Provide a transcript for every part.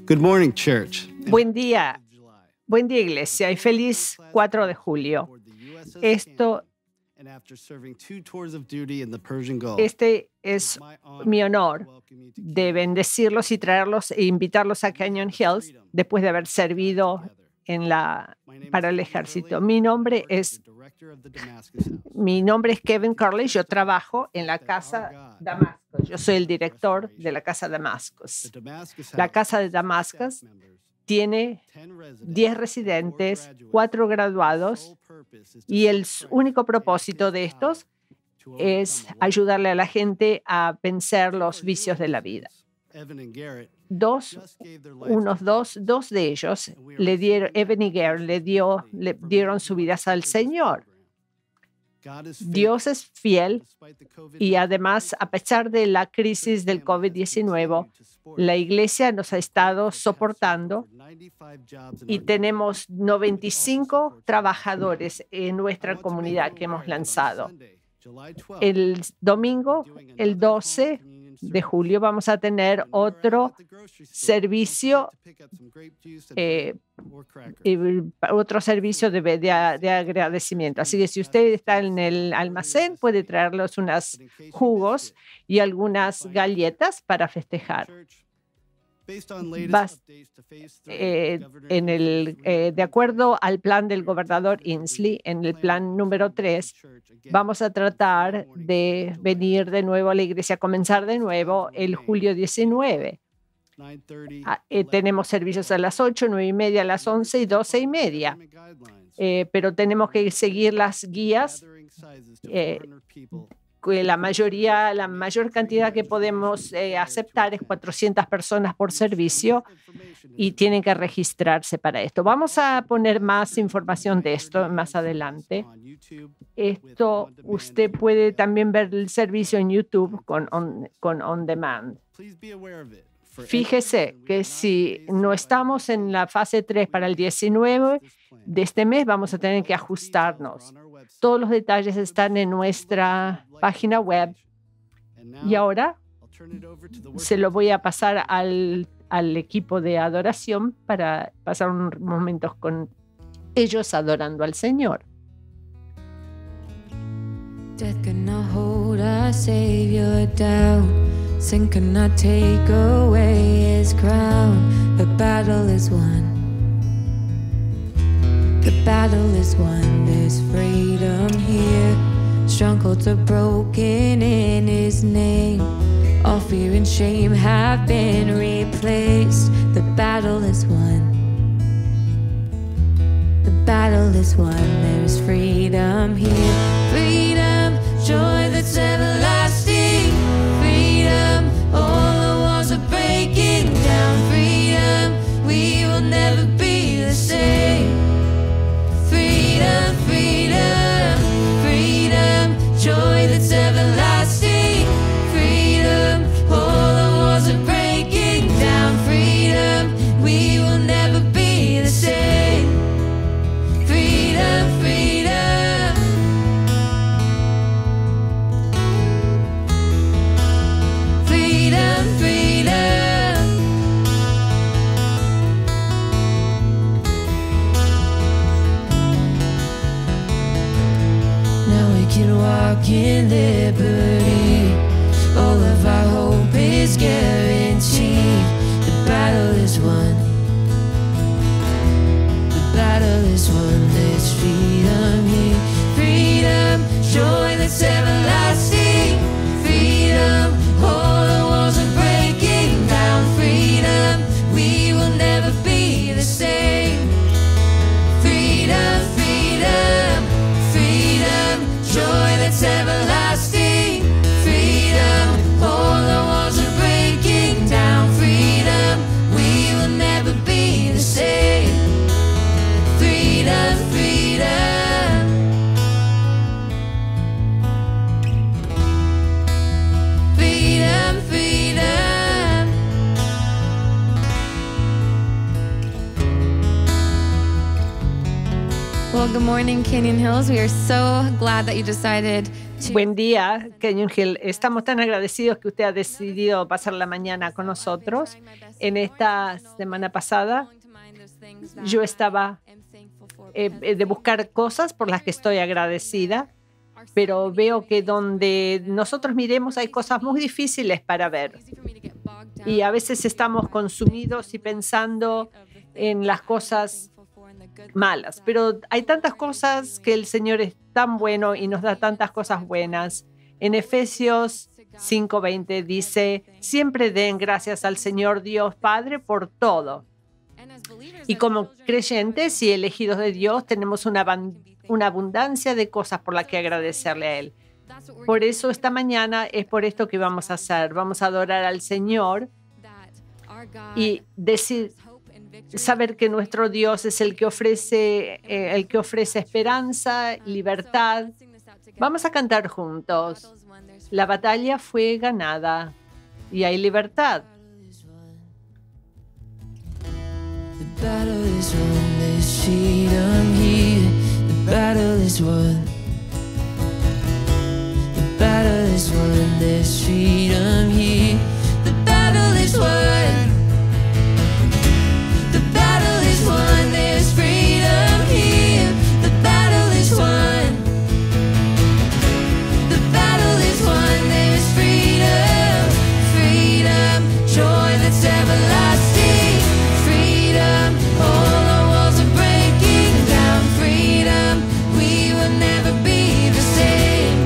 Good morning, church. Buen día, iglesia, y feliz 4 de julio. Este es mi honor de bendecirlos y traerlos e invitarlos a Canyon Hills después de haber servido para el ejército. Mi nombre es Kevin Carley. Yo trabajo en la Casa Damascus. Yo soy el director de la Casa Damascus. La Casa de Damascus tiene 10 residentes, 4 graduados, y el único propósito de estos es ayudarle a la gente a vencer los vicios de la vida. Dos de ellos, Evan y Gary, le dieron su vida al Señor. Dios es fiel y además, a pesar de la crisis del COVID-19, la iglesia nos ha estado soportando y tenemos 95 trabajadores en nuestra comunidad que hemos lanzado. El domingo, el 12 de julio, vamos a tener otro servicio, de agradecimiento. Así que si usted está en el almacén, puede traerlos unos jugos y algunas galletas para festejar. De acuerdo al plan del gobernador Inslee, en el plan número 3, vamos a tratar de venir de nuevo a la iglesia, comenzar de nuevo el julio 19. Tenemos servicios a las 8, 9:30, a las 11 y 12:30. Pero tenemos que seguir las guías. La mayor cantidad que podemos aceptar es 400 personas por servicio y tienen que registrarse para esto. Vamos a poner más información de esto más adelante. Usted puede también ver el servicio en YouTube con On Demand. Fíjese que si no estamos en la fase 3 para el 19 de este mes, vamos a tener que ajustarnos. Todos los detalles están en nuestra página web. Y ahora se lo voy a pasar al equipo de adoración para pasar unos momentos con ellos adorando al Señor. Death cannot hold our Savior down. Sin cannot take away his crown. The battle is won. The battle is won. There's freedom here. Strongholds are broken in his name. All fear and shame have been replaced. The battle is won. The battle is won. There's freedom here. Freedom, joy that's everlasting. Freedom, all the walls are breaking down. Freedom, we will never be the same. Freedom, freedom, freedom, joy that's everlasting. Freedom, all the walls are breaking down. Freedom, we will never be the same. Freedom, freedom. Freedom, freedom. Now we can walk in liberty. All of our hope is guaranteed. The battle is won. The battle is won. There's freedom here. Freedom, joy that's everlasting. Freedom, all the walls are breaking down. Freedom, we will never be the same. Freedom, freedom, freedom, joy that's everlasting. Freedom, all the walls are breaking down. Freedom, we will never be the same. Freedom, freedom. Freedom, freedom. Well, good morning, Canyon Hills. We are so glad that you decided Buen día, Kenyon Hill. Estamos tan agradecidos que usted ha decidido pasar la mañana con nosotros. En esta semana pasada, yo estaba de buscar cosas por las que estoy agradecida, pero veo que donde nosotros miremos hay cosas muy difíciles para ver. Y a veces estamos consumidos y pensando en las cosas malas, pero hay tantas cosas que el Señor es tan bueno y nos da tantas cosas buenas. En Efesios 5:20 dice: siempre den gracias al Señor Dios Padre por todo. Y como creyentes y elegidos de Dios tenemos una abundancia de cosas por las que agradecerle a Él. Por eso esta mañana es por esto que vamos a hacer. Vamos a adorar al Señor y saber que nuestro Dios es el que ofrece esperanza, libertad. Vamos a cantar juntos. La batalla fue ganada y hay libertad. The battle is won, there's freedom here. The battle is won. The battle is won, there's freedom here. The battle is won. The battle is won, there's freedom here. The battle is won. The battle is won, there's freedom. Freedom, joy that's everlasting. Freedom, all the walls are breaking down. Freedom, we will never be the same.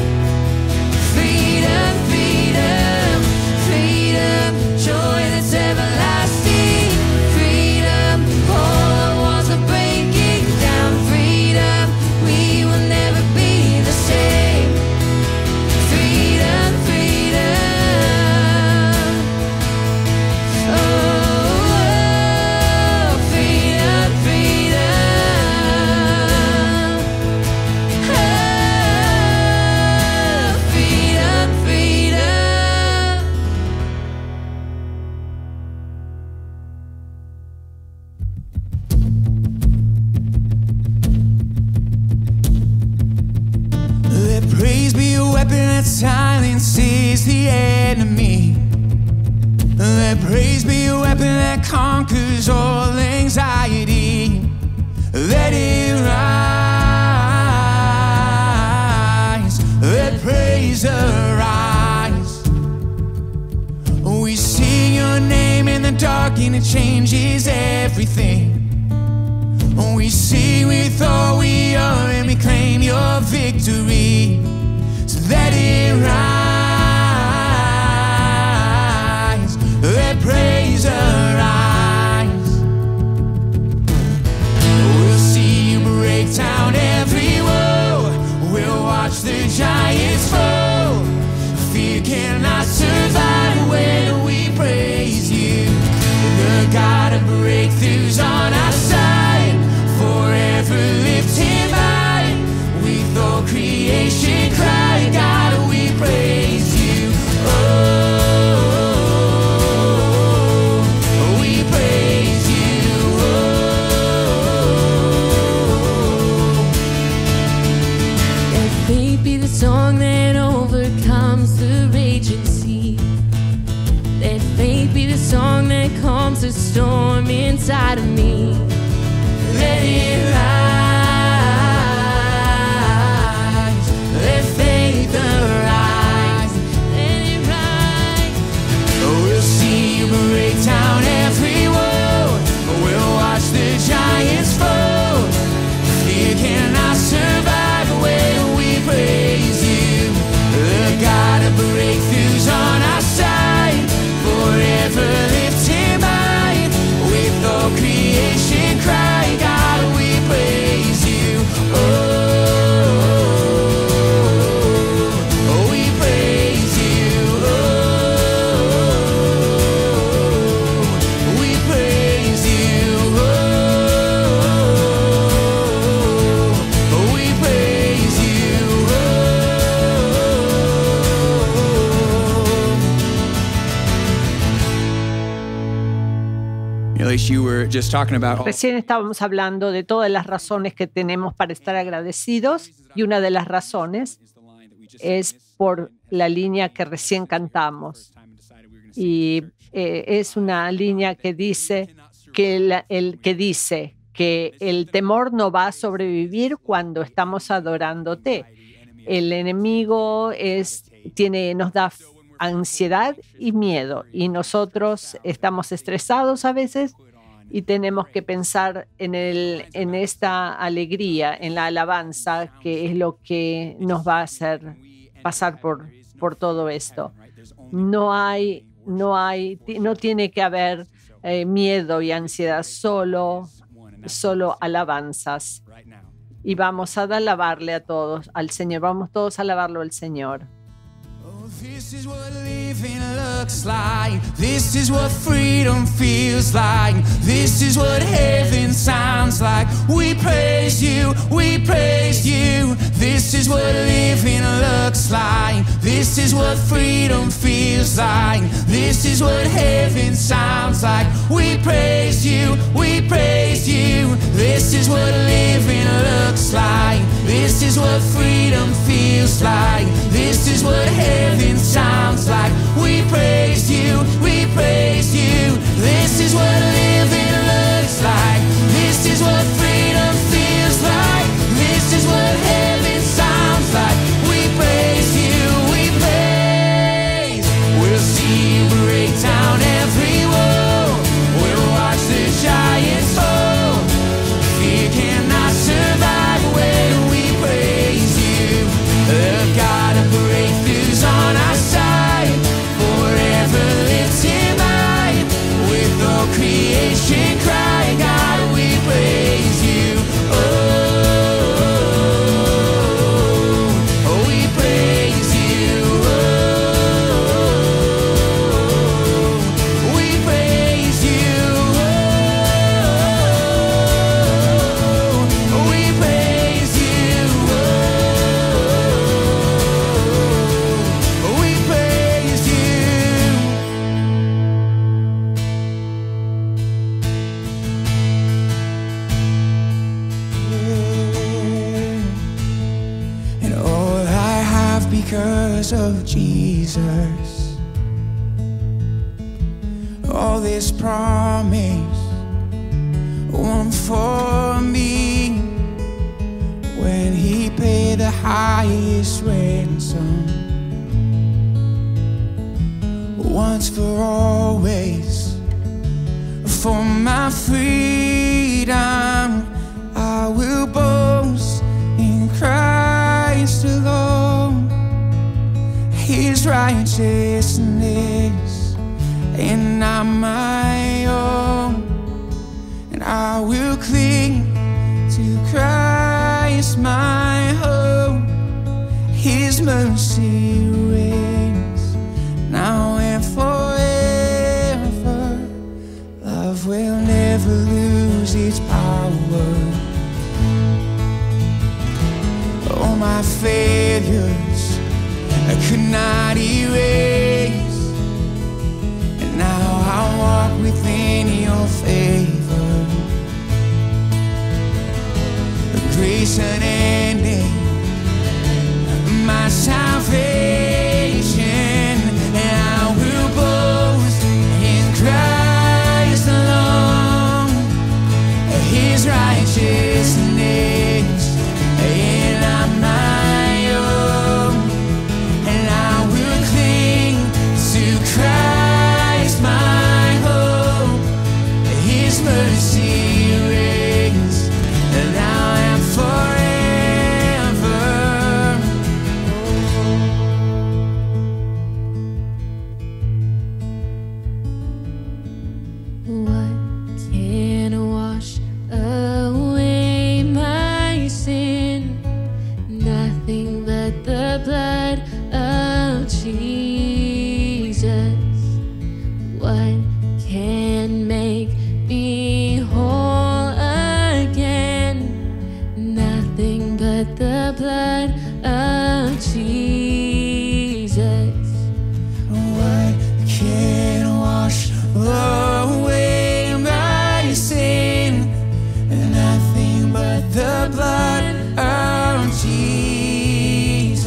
Freedom, freedom, freedom, joy that's everlasting. Freedom, all the walls are breaking down. Freedom, we will never be the same. Freedom, freedom. Oh, freedom, freedom. Oh, freedom, freedom. Let praise be a weapon that silences the enemy. Let praise be a weapon that conquers all anxiety. Let it rise. Let praise arise. We sing your name in the dark and it changes everything. We sing with all we are and we claim your victory. So let it rise. Let praise arise. We'll see you break down every wall. We'll watch the giants fall. Fear cannot survive when we praise you. The God of breakthroughs on our side, forever lifted high. With all creation cry, God, we praise you. Oh, we praise you. Oh, let faith be the song that overcomes the raging sea. Let faith be the song that calms the storm inside of me. Let it rise. Let faith arise. Let it rise. We'll see you break down every wall. We'll watch the giants fall. Fear cannot survive when we praise you. The God of breakthroughs on our side, forever lifted high. With all creation cry, God, we praise you. Oh, we praise you. Oh, we praise you. Oh, we praise you. Elise, you were just talking about Recién estábamos hablando de todas las razones que tenemos para estar agradecidos y una de las razones es por la línea que recién cantamos. Y es una línea que dice que el temor no va a sobrevivir cuando estamos adorándote. El enemigo nos da ansiedad y miedo, y nosotros estamos estresados a veces y tenemos que pensar en esta alegría, en la alabanza, que es lo que nos va a hacer pasar por todo esto. No tiene que haber miedo y ansiedad, solo alabanzas. Y vamos a alabarle a todos, al Señor. Vamos todos a alabarlo al Señor. This is what living looks like. This is what freedom feels like. This is what heaven sounds like. We praise you, we praise you. This is what living looks like. This is what freedom feels like. This is what heaven sounds like. We praise you, we praise you. This is what living looks like. This is what freedom feels like. This is what heaven sounds like. We praise you, we praise you. This is what living looks like. This is what freedom feels like. This is what heaven sounds like. We praise you, we praise. We'll see you break down every wall. We'll watch the giants fall. Fear cannot survive when we praise you. The God of breakthroughs on our side, forever lifted high, with all creation crying out, we praise you. Oh, we praise you. Oh, we praise you. Oh, we praise you. Oh, we praise you. And all I have because of Jesus, all this promise won for me when he paid the highest ransom, once for always, for my freedom. I will boast in Christ alone, his righteousness, and not my own. And I will cling to Christ my hope. His mercy reigns now and forever. Love will never lose its power. All my failures I could not erase, and now I walk within your favor. Grace unending, my salvation, and I will boast in Christ alone, his righteousness, and I'm my own. And I will cling to Christ my hope, his mercy reigns, and now and forever. What can wash away my sin? Nothing but the blood of Jesus. What can make me whole again? Nothing but the blood of Jesus. What can wash away my sin? Nothing but the blood of Jesus.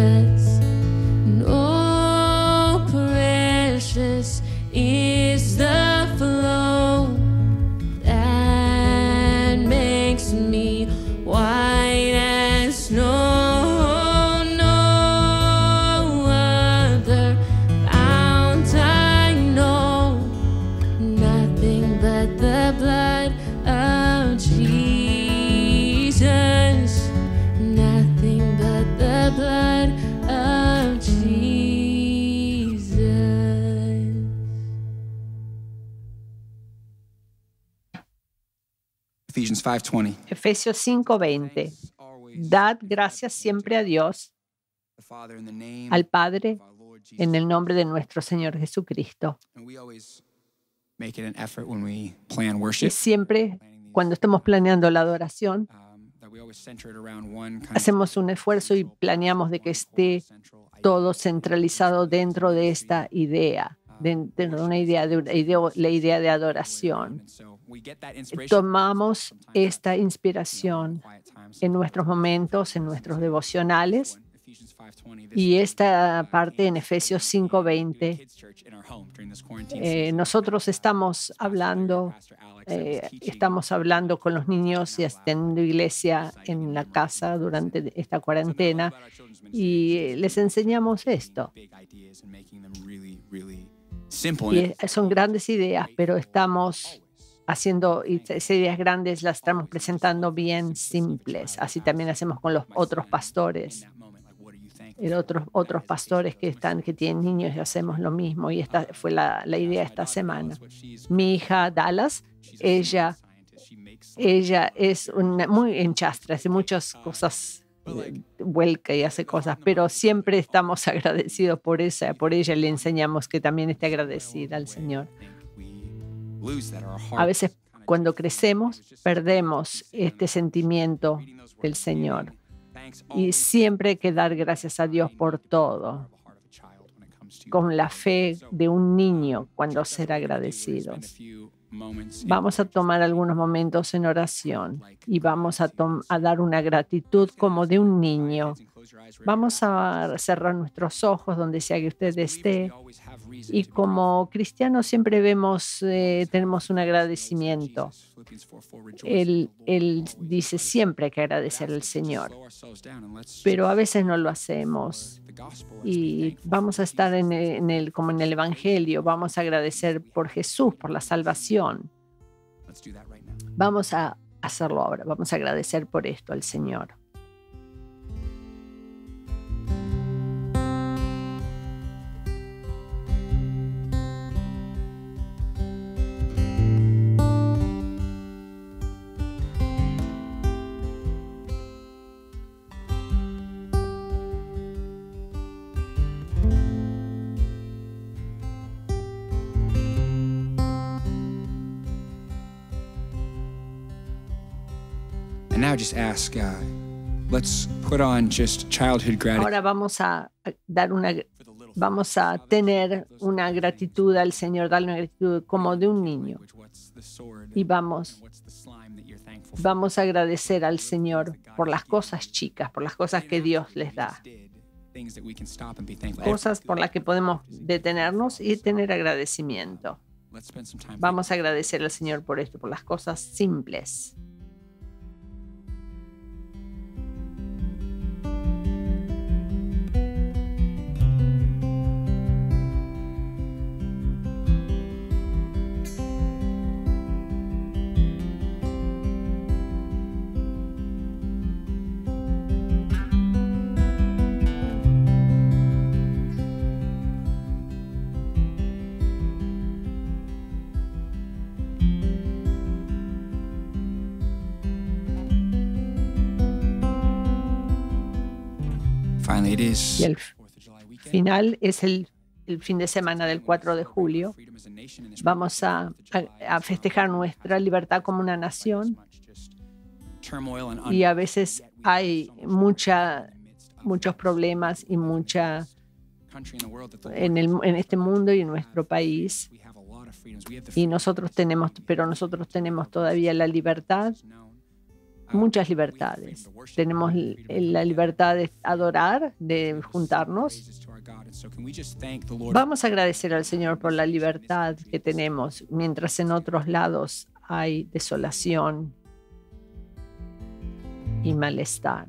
And oh, precious is the flow that makes me white as snow. No other fount I know, nothing but the blood of Jesus, nothing but the blood of Jesus. Ephesians 5:20. Efesios 5:20. Dad gracias siempre a Dios, The Father, in the name al Padre, of our Lord Jesus. en el nombre de nuestro Señor Jesucristo. And we always make it an effort when we plan Y worship, siempre, cuando estemos planeando la adoración, that we always center it around one kind hacemos un esfuerzo y planeamos de que esté central idea. todo centralizado dentro de esta idea, dentro de una idea, la idea de adoración. And so we get that inspiration Tomamos esta inspiración quiet times. en nuestros momentos, en nuestros devocionales, Ephesians 5:20. y esta parte en Efesios 5:20. Kids church in our home during this quarantine. Nosotros estamos hablando con los niños y teniendo iglesia en la casa durante esta cuarentena y les enseñamos esto. Big ideas and making them really, really simple. Y son grandes ideas, pero estamos haciendo esas ideas grandes, las estamos presentando bien simples. Así también hacemos con los otros pastores. Otros pastores que tienen niños y hacemos lo mismo. Y esta fue la idea esta semana. Mi hija Dallas, ella es muy enchastra, hace muchas cosas, vuelca y hace cosas, pero siempre estamos agradecidos por ella le enseñamos que también esté agradecida al Señor. A veces cuando crecemos perdemos este sentimiento del Señor. Y siempre hay que dar gracias a Dios por todo, con la fe de un niño cuando ser agradecidos. Vamos a tomar algunos momentos en oración y vamos a dar una gratitud como de un niño. Vamos a cerrar nuestros ojos donde sea que usted esté. Y como cristianos siempre tenemos un agradecimiento. Él dice siempre hay que agradecer al Señor, pero a veces no lo hacemos. Y vamos a estar como en el Evangelio, vamos a agradecer por Jesús, por la salvación. Vamos a hacerlo ahora, vamos a agradecer por esto al Señor. Now just ask, let's put on just childhood gratitude. Ahora vamos a tener una gratitud al Señor, darle una gratitud como de un niño. Y vamos a agradecer al Señor por las cosas chicas, por las cosas que Dios les da. Cosas por las que podemos detenernos y tener agradecimiento. Vamos a agradecer al Señor por esto, por las cosas simples. Y el final es el fin de semana del 4 de julio. Vamos a festejar nuestra libertad como una nación. Y a veces hay muchos problemas y en este mundo y en nuestro país. Y nosotros tenemos todavía la libertad. muchas libertades. Tenemos la libertad de adorar, de juntarnos. Vamos a agradecer al Señor por la libertad que tenemos, mientras en otros lados hay desolación y malestar.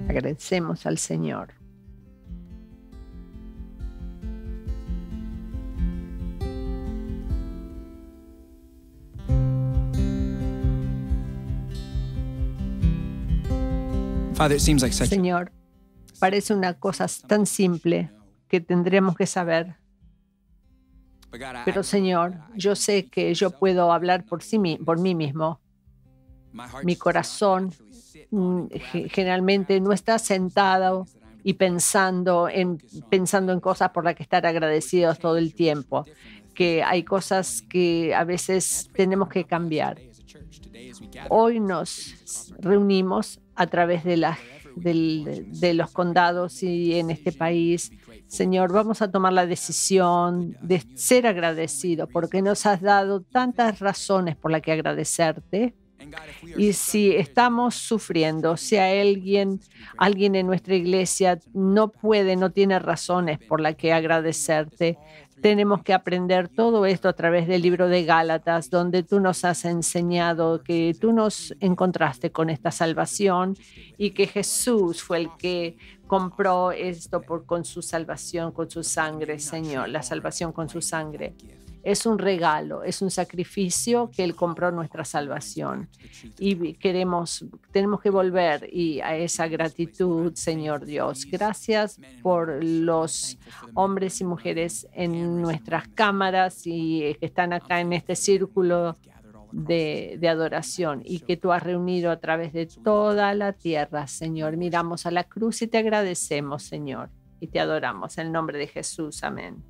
Agradecemos al Señor. Señor, parece una cosa tan simple que tendremos que saber. Pero Señor, yo sé que yo puedo hablar por mí mismo. Mi corazón generalmente no está sentado y pensando en cosas por las que estar agradecidos todo el tiempo. Que hay cosas que a veces tenemos que cambiar. Hoy nos reunimos a través de los condados y en este país. Señor, vamos a tomar la decisión de ser agradecidos porque nos has dado tantas razones por las que agradecerte. Y si estamos sufriendo, si alguien en nuestra iglesia no tiene razones por las que agradecerte, tenemos que aprender todo esto a través del libro de Gálatas, donde tú nos has enseñado que tú nos encontraste con esta salvación y que Jesús fue el que compró esto con su salvación, con su sangre, Señor, la salvación con su sangre. Es un regalo, es un sacrificio que Él compró nuestra salvación. Y tenemos que volver a esa gratitud, Señor Dios. Gracias por los hombres y mujeres en nuestras cámaras y que están acá en este círculo de adoración y que tú has reunido a través de toda la tierra, Señor. Miramos a la cruz y te agradecemos, Señor, y te adoramos. En el nombre de Jesús. Amén.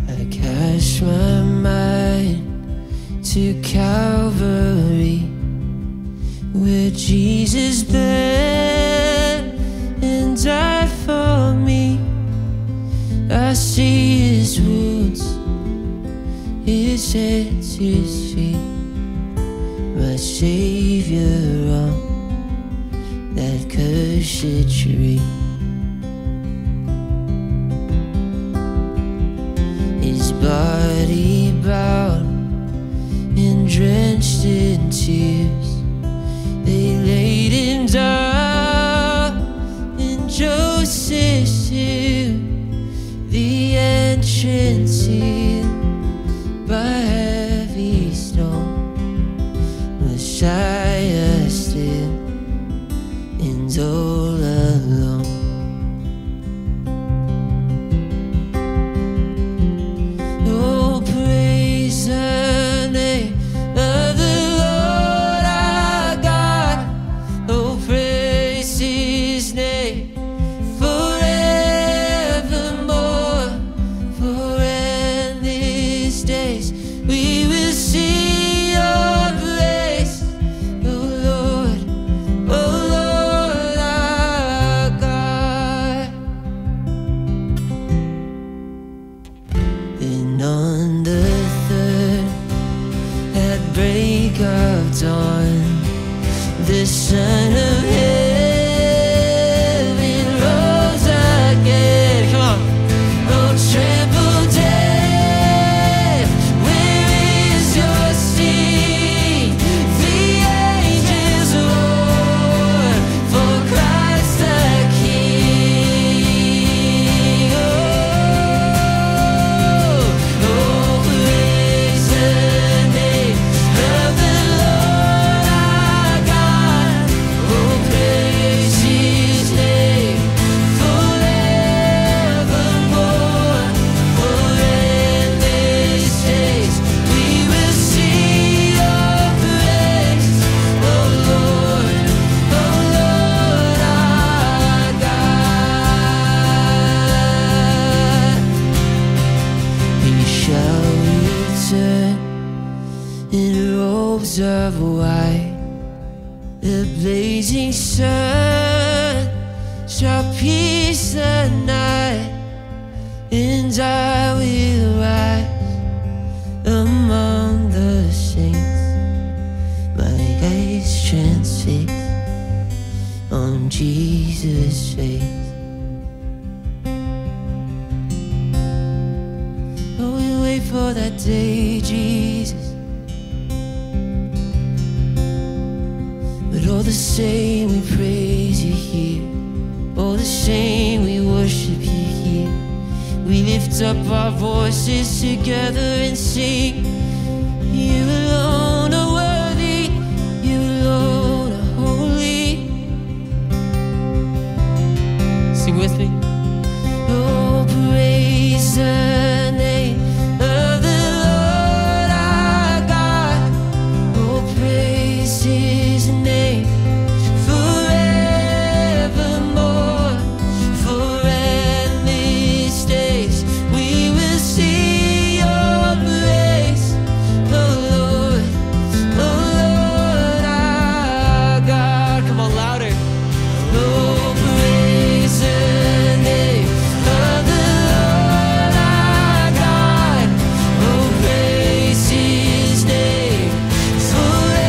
I cast my mind to Calvary, where Jesus bled and died for me. I see His wounds, His hands, His feet, my Savior on that cursed tree. His body bowed and drenched in tears, they laid Him down in Joseph's tomb, the entrance sealed by heavy stone, Messiah still and all alone. The Son of Heaven rose again. Come on. Oh, tremble death, where is your sting? The angels roar for Christ the King. Oh, praise the name of the Lord our God. Oh, praise His name forevermore. For endless days we will sing your praise. Oh Lord our God. He shall return in robes of white, the blazing sun shall pierce the night, and and I will rise among the saints. My gaze transfixed on Jesus' face. Oh, we wait for that day, Jesus. But all the same we praise you here. All the same we worship you here. We lift up our voices together and sing. You alone are worthy. You alone are holy. Sing with me. Oh, praise the name of the Lord our God. Oh, praise His name forevermore. For endless days we will see your grace. Oh Lord our God. Come on, louder. Oh, praise the name of the Lord our God. Oh, praise His name forevermore.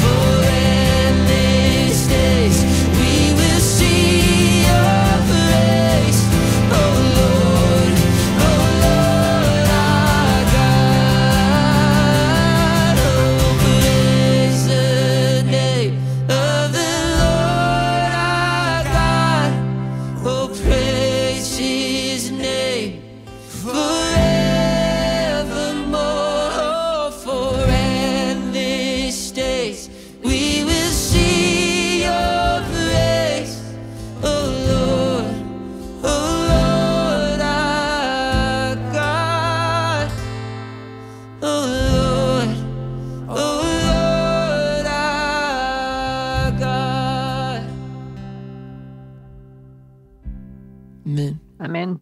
For endless days we will see your praise. Oh Lord our God. Oh, praise the name of the Lord our God. Oh, praise His name forevermore. For endless days we will see your praise. Oh Lord our God. Oh Lord our God. Amen. Amén.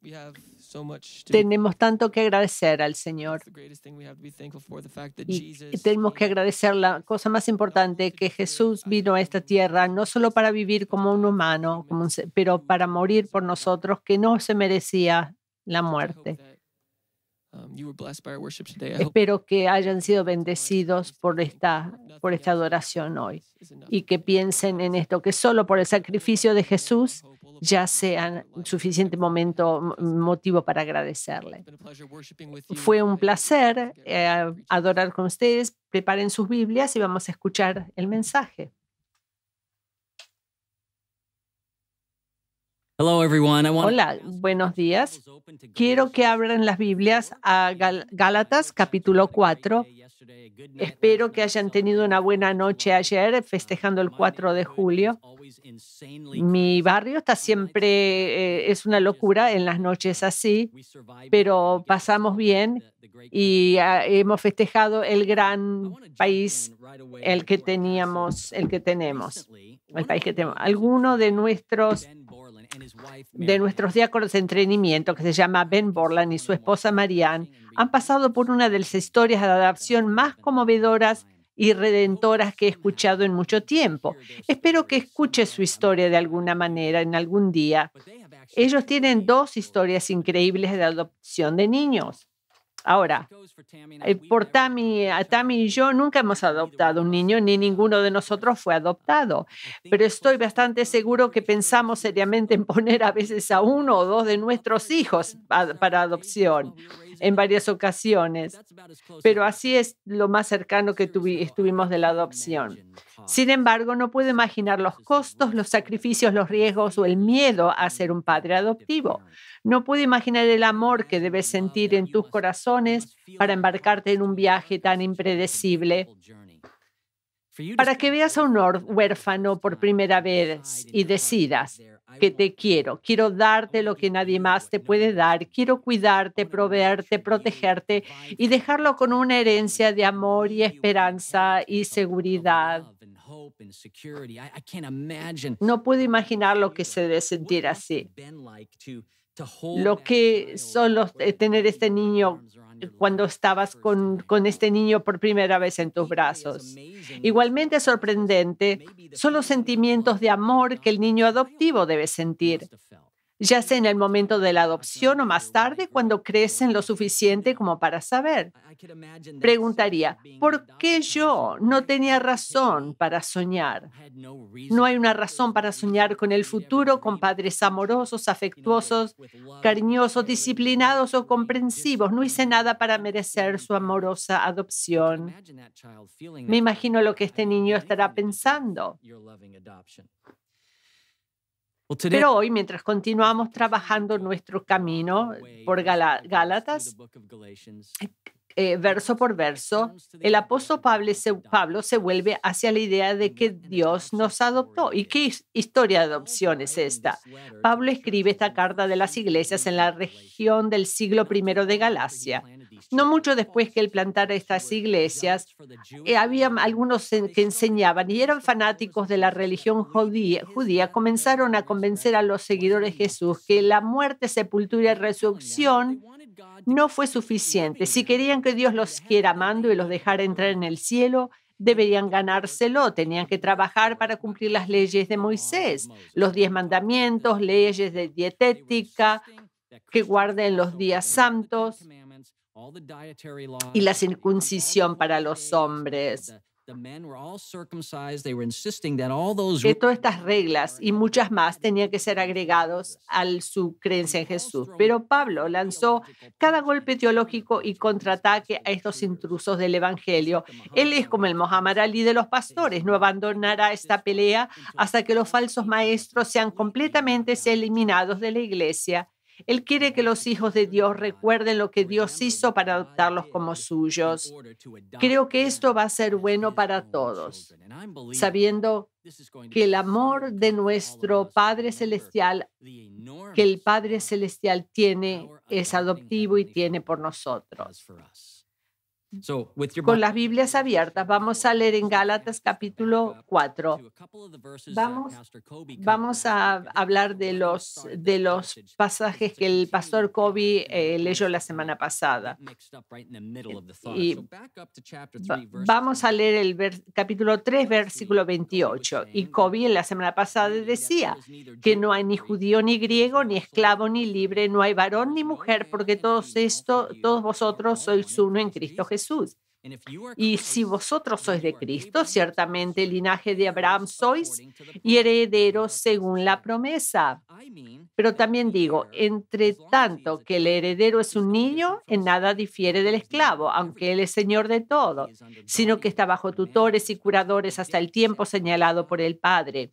We have so much to Tenemos tanto que agradecer al Señor. the greatest thing we have to be thankful for, the fact that Y Jesus tenemos que agradecer la cosa más importante, que Jesús vino a esta tierra no solo para vivir como un humano, pero para morir por nosotros, que no se merecía la muerte. you were blessed by our worship today. I hope Espero que hayan sido bendecidos por esta adoración hoy y que piensen en esto, que solo por el sacrificio de Jesús ya sean suficiente motivo para agradecerle. it's been a pleasure worshiping with you. Fue un placer adorar con ustedes. Preparen sus Biblias y vamos a escuchar el mensaje. Hello, everyone. Hola, buenos días. Quiero que abran las Biblias a Gálatas capítulo 4. Espero que hayan tenido una buena noche ayer festejando el 4 de julio. Mi barrio está siempre, es una locura en las noches así, pero pasamos bien y hemos festejado el gran país, el que tenemos. Algunos de nuestros diáconos de entrenamiento, que se llama Ben Borland, y su esposa Marianne, han pasado por una de las historias de adopción más conmovedoras y redentoras que he escuchado en mucho tiempo. Espero que escuche su historia de alguna manera en algún día. Ellos tienen 2 historias increíbles de adopción de niños. Ahora, por Tammy y yo nunca hemos adoptado un niño, ni ninguno de nosotros fue adoptado, pero estoy bastante seguro que pensamos seriamente en poner a veces a 1 o 2 de nuestros hijos para adopción en varias ocasiones, pero así es lo más cercano que estuvimos de la adopción. Sin embargo, no puedo imaginar los costos, los sacrificios, los riesgos o el miedo a ser un padre adoptivo. No puedo imaginar el amor que debes sentir en tus corazones para embarcarte en un viaje tan impredecible. Para que veas a un huérfano por primera vez y decidas que te quiero darte lo que nadie más te puede dar, quiero cuidarte, proveerte, protegerte y dejarlo con una herencia de amor y esperanza y seguridad. No puedo imaginar lo que se debe sentir así. Lo que son tener este niño cuando estabas con este niño por primera vez en tus brazos. Igualmente sorprendente son los sentimientos de amor que el niño adoptivo debe sentir. ya sea en el momento de la adopción o más tarde, cuando crecen lo suficiente como para saber. Preguntaría, ¿por qué yo no tenía razón para soñar? No hay una razón para soñar con el futuro, con padres amorosos, afectuosos, cariñosos, disciplinados o comprensivos. No hice nada para merecer su amorosa adopción. Me imagino lo que este niño estará pensando. Pero hoy, mientras continuamos trabajando nuestro camino por Gálatas, verso por verso, el apóstol Pablo se vuelve hacia la idea de que Dios nos adoptó. ¿Y qué historia de adopción es esta? Pablo escribe esta carta de las iglesias en la región del siglo I de Galacia. No mucho después que él plantara estas iglesias, había algunos que enseñaban y eran fanáticos de la religión judía, comenzaron a convencer a los seguidores de Jesús que la muerte, sepultura y resurrección no fue suficiente. Si querían que Dios los siguiera amando y los dejara entrar en el cielo, deberían ganárselo. Tenían que trabajar para cumplir las leyes de Moisés, los 10 mandamientos, leyes de dietética, que guarden los días santos y la circuncisión para los hombres. Que todas estas reglas y muchas más tenían que ser agregados a su creencia en Jesús. Pero Pablo lanzó cada golpe teológico y contraataque a estos intrusos del Evangelio. Él es como el Muhammad Ali de los pastores. No abandonará esta pelea hasta que los falsos maestros sean completamente eliminados de la iglesia. Él quiere que los hijos de Dios recuerden lo que Dios hizo para adoptarlos como suyos. Creo que esto va a ser bueno para todos, sabiendo que el amor de nuestro Padre Celestial, que el Padre Celestial tiene, es adoptivo y tiene por nosotros. Con las Biblias abiertas, vamos a leer en Gálatas capítulo 4. Vamos a hablar de los pasajes que el pastor Kobe leyó la semana pasada. Y vamos a leer el capítulo 3, versículo 28. Y Kobe la semana pasada decía que no hay ni judío ni griego, ni esclavo ni libre, no hay varón ni mujer, porque todos vosotros sois uno en Cristo Jesús. Y si vosotros sois de Cristo, ciertamente el linaje de Abraham sois y herederos según la promesa. Pero también digo, entre tanto que el heredero es un niño, en nada difiere del esclavo, aunque él es señor de todo, sino que está bajo tutores y curadores hasta el tiempo señalado por el Padre.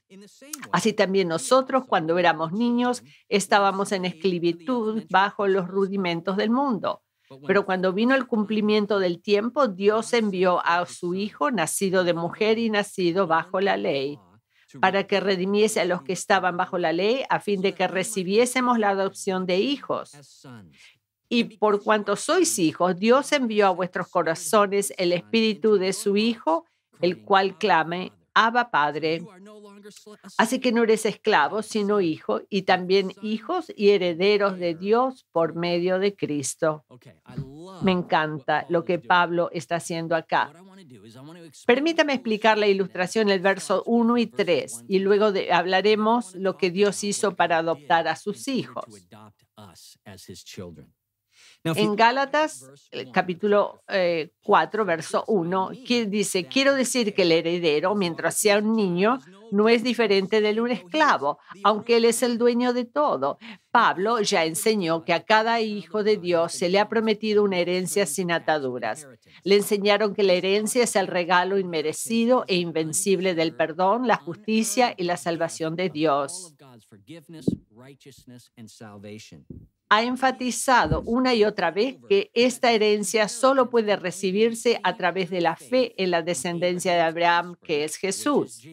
Así también nosotros, cuando éramos niños, estábamos en esclavitud bajo los rudimentos del mundo. Pero cuando vino el cumplimiento del tiempo, Dios envió a su Hijo, nacido de mujer y nacido bajo la ley, para que redimiese a los que estaban bajo la ley, a fin de que recibiésemos la adopción de hijos. Y por cuanto sois hijos, Dios envió a vuestros corazones el espíritu de su Hijo, el cual clame, Abba, Padre. Así que no eres esclavo, sino hijo, y también hijos y herederos de Dios por medio de Cristo. Me encanta lo que Pablo está haciendo acá. Permítame explicar la ilustración en el verso 1 y 3, y luego hablaremos lo que Dios hizo para adoptar a sus hijos. En Gálatas, capítulo 4, verso 1, dice, quiero decir que el heredero, mientras sea un niño, no es diferente de un esclavo, aunque él es el dueño de todo. Pablo ya enseñó que a cada hijo de Dios se le ha prometido una herencia sin ataduras. Le enseñaron que la herencia es el regalo inmerecido e invencible del perdón, la justicia y la salvación de Dios. Ha enfatizado una y otra vez que esta herencia solo puede recibirse a través de la fe en la descendencia de Abraham, que es Jesús.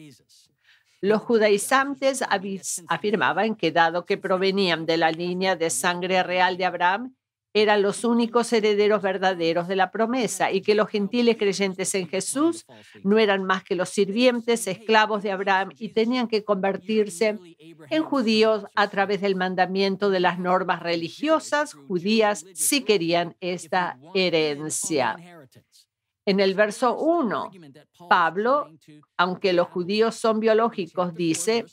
Los judaizantes afirmaban que, dado que provenían de la línea de sangre real de Abraham, eran los únicos herederos verdaderos de la promesa y que los gentiles creyentes en Jesús no eran más que los sirvientes, esclavos de Abraham y tenían que convertirse en judíos a través del mandamiento de las normas religiosas judías si querían esta herencia. En el verso 1, Pablo, aunque los judíos son biológicos, dice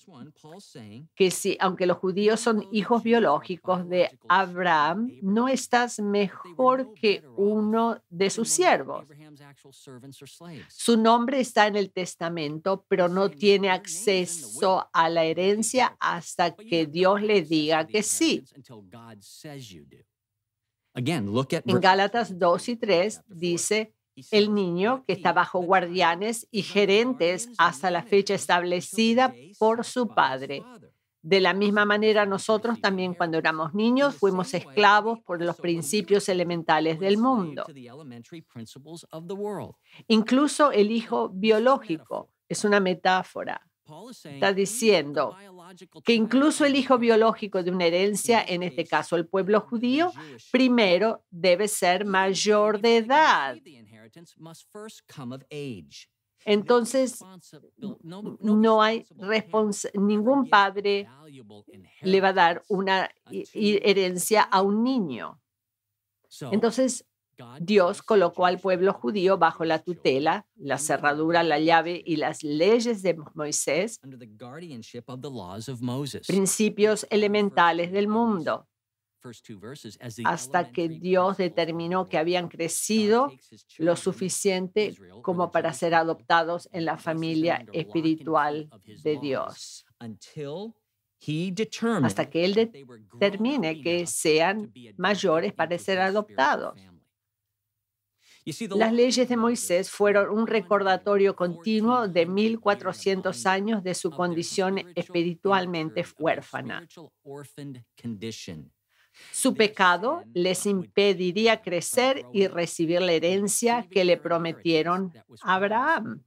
que si, aunque los judíos son hijos biológicos de Abraham, no estás mejor que uno de sus siervos. Su nombre está en el testamento, pero no tiene acceso a la herencia hasta que Dios le diga que sí. En Gálatas 2 y 3 dice: el niño que está bajo guardianes y gerentes hasta la fecha establecida por su padre. De la misma manera, nosotros también cuando éramos niños fuimos esclavos por los principios elementales del mundo. Incluso el hijo biológico es una metáfora. Está diciendo que incluso el hijo biológico de una herencia, en este caso el pueblo judío, primero debe ser mayor de edad. Entonces, no hay ningún padre le va a dar una herencia a un niño. Entonces, Dios colocó al pueblo judío bajo la tutela, la cerradura, la llave y las leyes de Moisés, principios elementales del mundo, hasta que Dios determinó que habían crecido lo suficiente como para ser adoptados en la familia espiritual de Dios. Hasta que Él determine que sean mayores para ser adoptados. Las leyes de Moisés fueron un recordatorio continuo de 1400 años de su condición espiritualmente huérfana. Su pecado les impediría crecer y recibir la herencia que le prometieron a Abraham.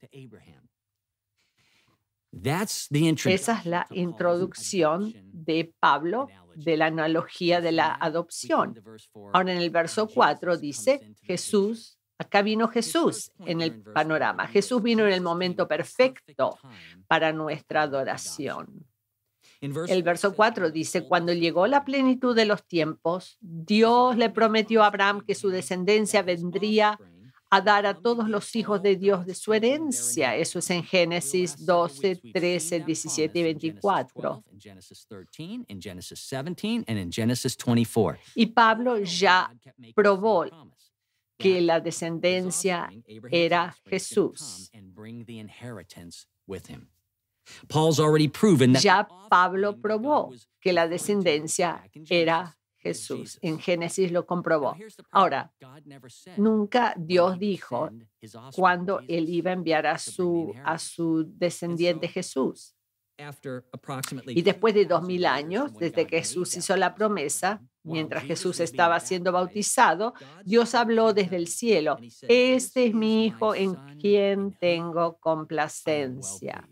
Esa es la introducción de Pablo de la analogía de la adopción. Ahora en el verso 4 dice, Jesús, acá vino Jesús en el panorama. Jesús vino en el momento perfecto para nuestra adoración. El verso 4 dice, cuando llegó la plenitud de los tiempos, Dios le prometió a Abraham que su descendencia vendría a dar a todos los hijos de Dios de su herencia. Eso es en Génesis 12, 13, 17 y 24. Y Pablo ya probó que la descendencia era Jesús. Ya Pablo probó que la descendencia era Jesús. En Génesis lo comprobó. Ahora, nunca Dios dijo cuándo Él iba a enviar a su descendiente Jesús. Y después de 2000 años, desde que Jesús hizo la promesa, mientras Jesús estaba siendo bautizado, Dios habló desde el cielo: este es mi Hijo en quien tengo complacencia.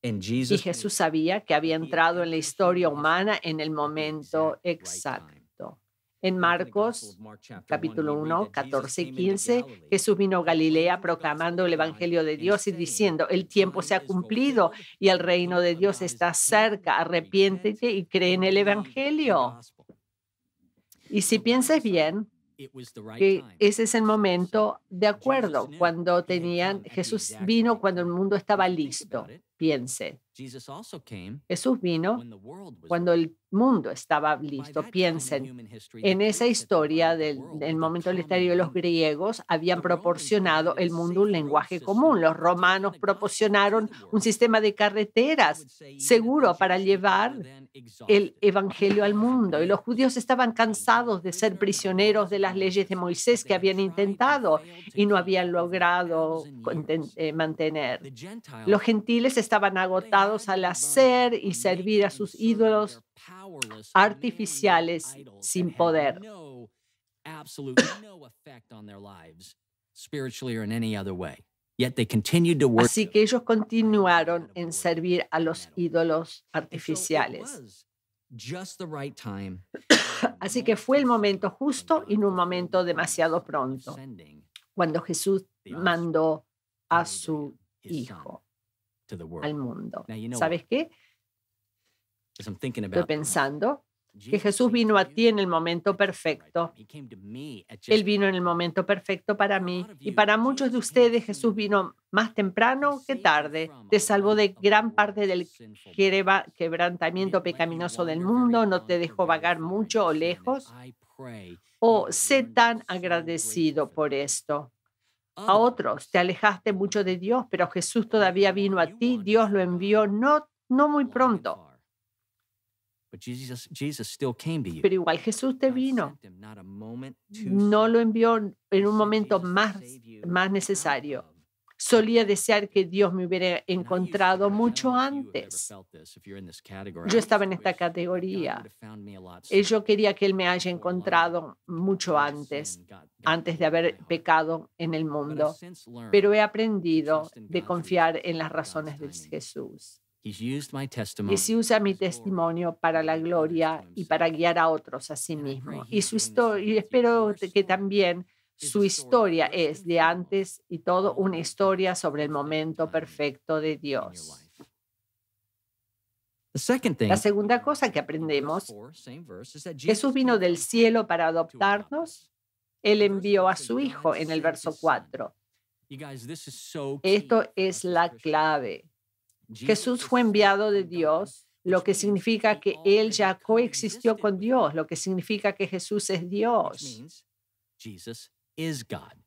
Y Jesús sabía que había entrado en la historia humana en el momento exacto. En Marcos, capítulo 1, 14 y 15, Jesús vino a Galilea proclamando el Evangelio de Dios y diciendo: el tiempo se ha cumplido y el reino de Dios está cerca. Arrepiéntete y cree en el Evangelio. Y si piensas bien, que ese es el momento de acuerdo, cuando Jesús vino cuando el mundo estaba listo. Piense, Jesús vino cuando el mundo estaba listo. Piensen, en esa historia del momento de la historia de los griegos, habían proporcionado el mundo un lenguaje común. Los romanos proporcionaron un sistema de carreteras seguro para llevar el evangelio al mundo. Y los judíos estaban cansados de ser prisioneros de las leyes de Moisés que habían intentado y no habían logrado mantener. Los gentiles estaban agotados al hacer y servir a sus ídolos artificiales sin poder. Así que ellos continuaron en servir a los ídolos artificiales. Así que fue el momento justo y no un momento demasiado pronto, cuando Jesús mandó a su Hijo al mundo. ¿Sabes qué? Estoy pensando que Jesús vino a ti en el momento perfecto. Él vino en el momento perfecto para mí. Y para muchos de ustedes, Jesús vino más temprano que tarde. Te salvó de gran parte del quebrantamiento pecaminoso del mundo. No te dejó vagar mucho o lejos. Sé tan agradecido por esto. A otros, te alejaste mucho de Dios, pero Jesús todavía vino a ti. Dios lo envió no muy pronto. Pero igual Jesús te vino. No lo envió en un momento más necesario. Solía desear que Dios me hubiera encontrado mucho antes. Yo estaba en esta categoría. Yo quería que Él me haya encontrado mucho antes de haber pecado en el mundo. Pero he aprendido de confiar en las razones de Jesús. Y si usa mi testimonio para la gloria y para guiar a otros a sí mismo. Y su historia, y espero que también su historia es de antes y todo una historia sobre el momento perfecto de Dios. La segunda cosa que aprendemos, Jesús vino del cielo para adoptarnos. Él envió a su Hijo en el verso 4. Esto es la clave. Jesús fue enviado de Dios, lo que significa que Él ya coexistió con Dios, lo que significa que Jesús es Dios.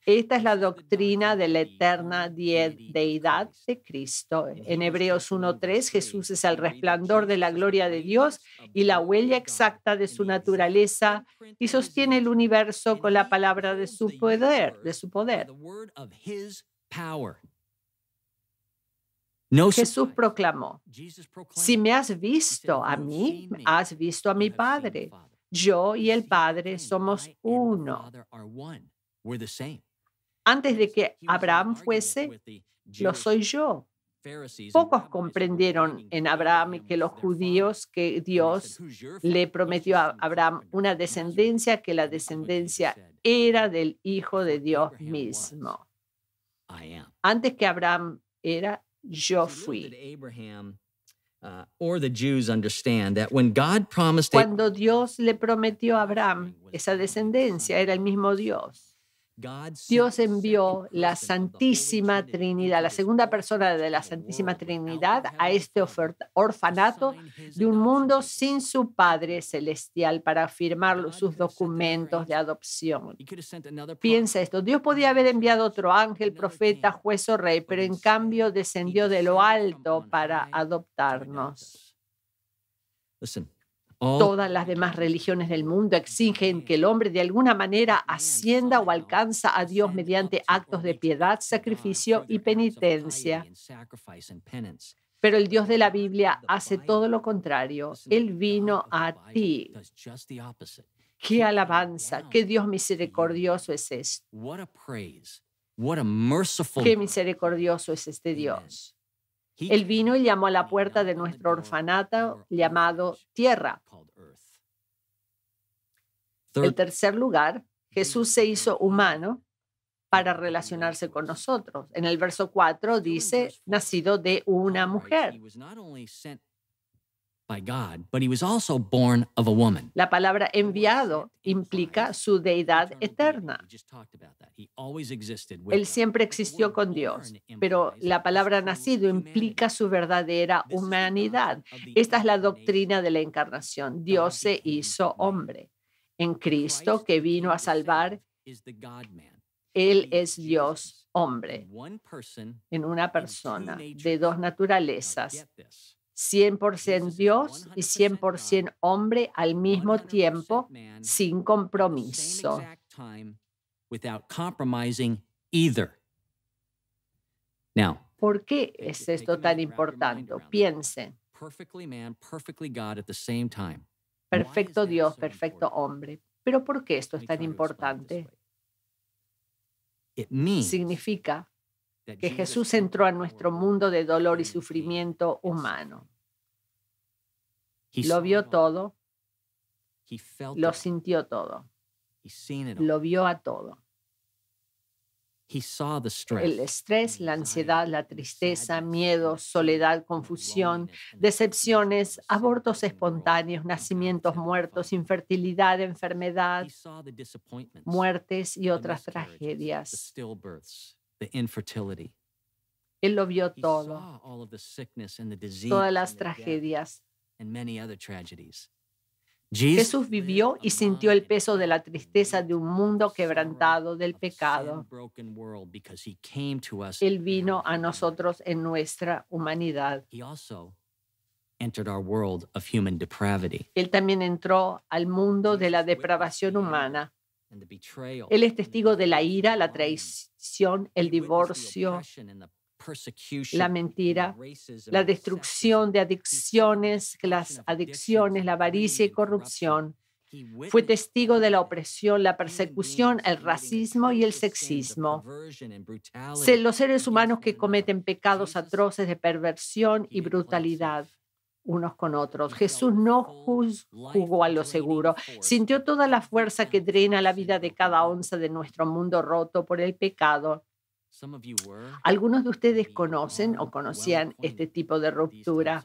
Esta es la doctrina de la eterna deidad de Cristo. En Hebreos 1:3, Jesús es el resplandor de la gloria de Dios y la huella exacta de su naturaleza y sostiene el universo con la palabra de su poder. Jesús proclamó: si me has visto a mí, has visto a mi Padre. Yo y el Padre somos uno. Antes de que Abraham fuese, lo soy yo. Pocos comprendieron en Abraham que los judíos, que Dios le prometió a Abraham una descendencia, que la descendencia era del Hijo de Dios mismo. Antes que Abraham era, yo fui. Cuando Dios le prometió a Abraham esa descendencia, era el mismo Dios. Dios envió la Santísima Trinidad, la segunda persona de la Santísima Trinidad, a este orfanato de un mundo sin su Padre Celestial para firmar sus documentos de adopción. Piensa esto, Dios podía haber enviado otro ángel, profeta, juez o rey, pero en cambio descendió de lo alto para adoptarnos. Todas las demás religiones del mundo exigen que el hombre de alguna manera ascienda o alcanza a Dios mediante actos de piedad, sacrificio y penitencia. Pero el Dios de la Biblia hace todo lo contrario. Él vino a ti. ¡Qué alabanza! ¡Qué Dios misericordioso es este! ¡Qué misericordioso es este Dios! Él vino y llamó a la puerta de nuestro orfanato llamado tierra. En tercer lugar, Jesús se hizo humano para relacionarse con nosotros. En el verso 4 dice, nacido de una mujer. La palabra enviado implica su deidad eterna. Él siempre existió con Dios, pero la palabra nacido implica su verdadera humanidad. Esta es la doctrina de la encarnación. Dios se hizo hombre. En Cristo, que vino a salvar, Él es Dios hombre, en una persona de dos naturalezas. 100% Dios y 100% hombre al mismo tiempo, sin compromiso. ¿Por qué es esto tan importante? Piensen. Perfecto Dios, perfecto hombre. ¿Pero por qué esto es tan importante? Significa que Jesús entró a nuestro mundo de dolor y sufrimiento humano. Lo vio todo, lo sintió todo, lo vio a todo. El estrés, la ansiedad, la tristeza, miedo, soledad, confusión, decepciones, abortos espontáneos, nacimientos muertos, infertilidad, enfermedad, muertes y otras tragedias. Él lo vio todo, todas las tragedias. Jesús vivió y sintió el peso de la tristeza de un mundo quebrantado del pecado. Él vino a nosotros en nuestra humanidad. Él también entró al mundo de la depravación humana. Él es testigo de la ira, la traición, el divorcio, la mentira, la destrucción de adicciones, las adicciones, la avaricia y corrupción. Fue testigo de la opresión, la persecución, el racismo y el sexismo. Los seres humanos que cometen pecados atroces de perversión y brutalidad unos con otros. Jesús no jugó a lo seguro. Sintió toda la fuerza que drena la vida de cada onza de nuestro mundo roto por el pecado. Algunos de ustedes conocen o conocían este tipo de ruptura.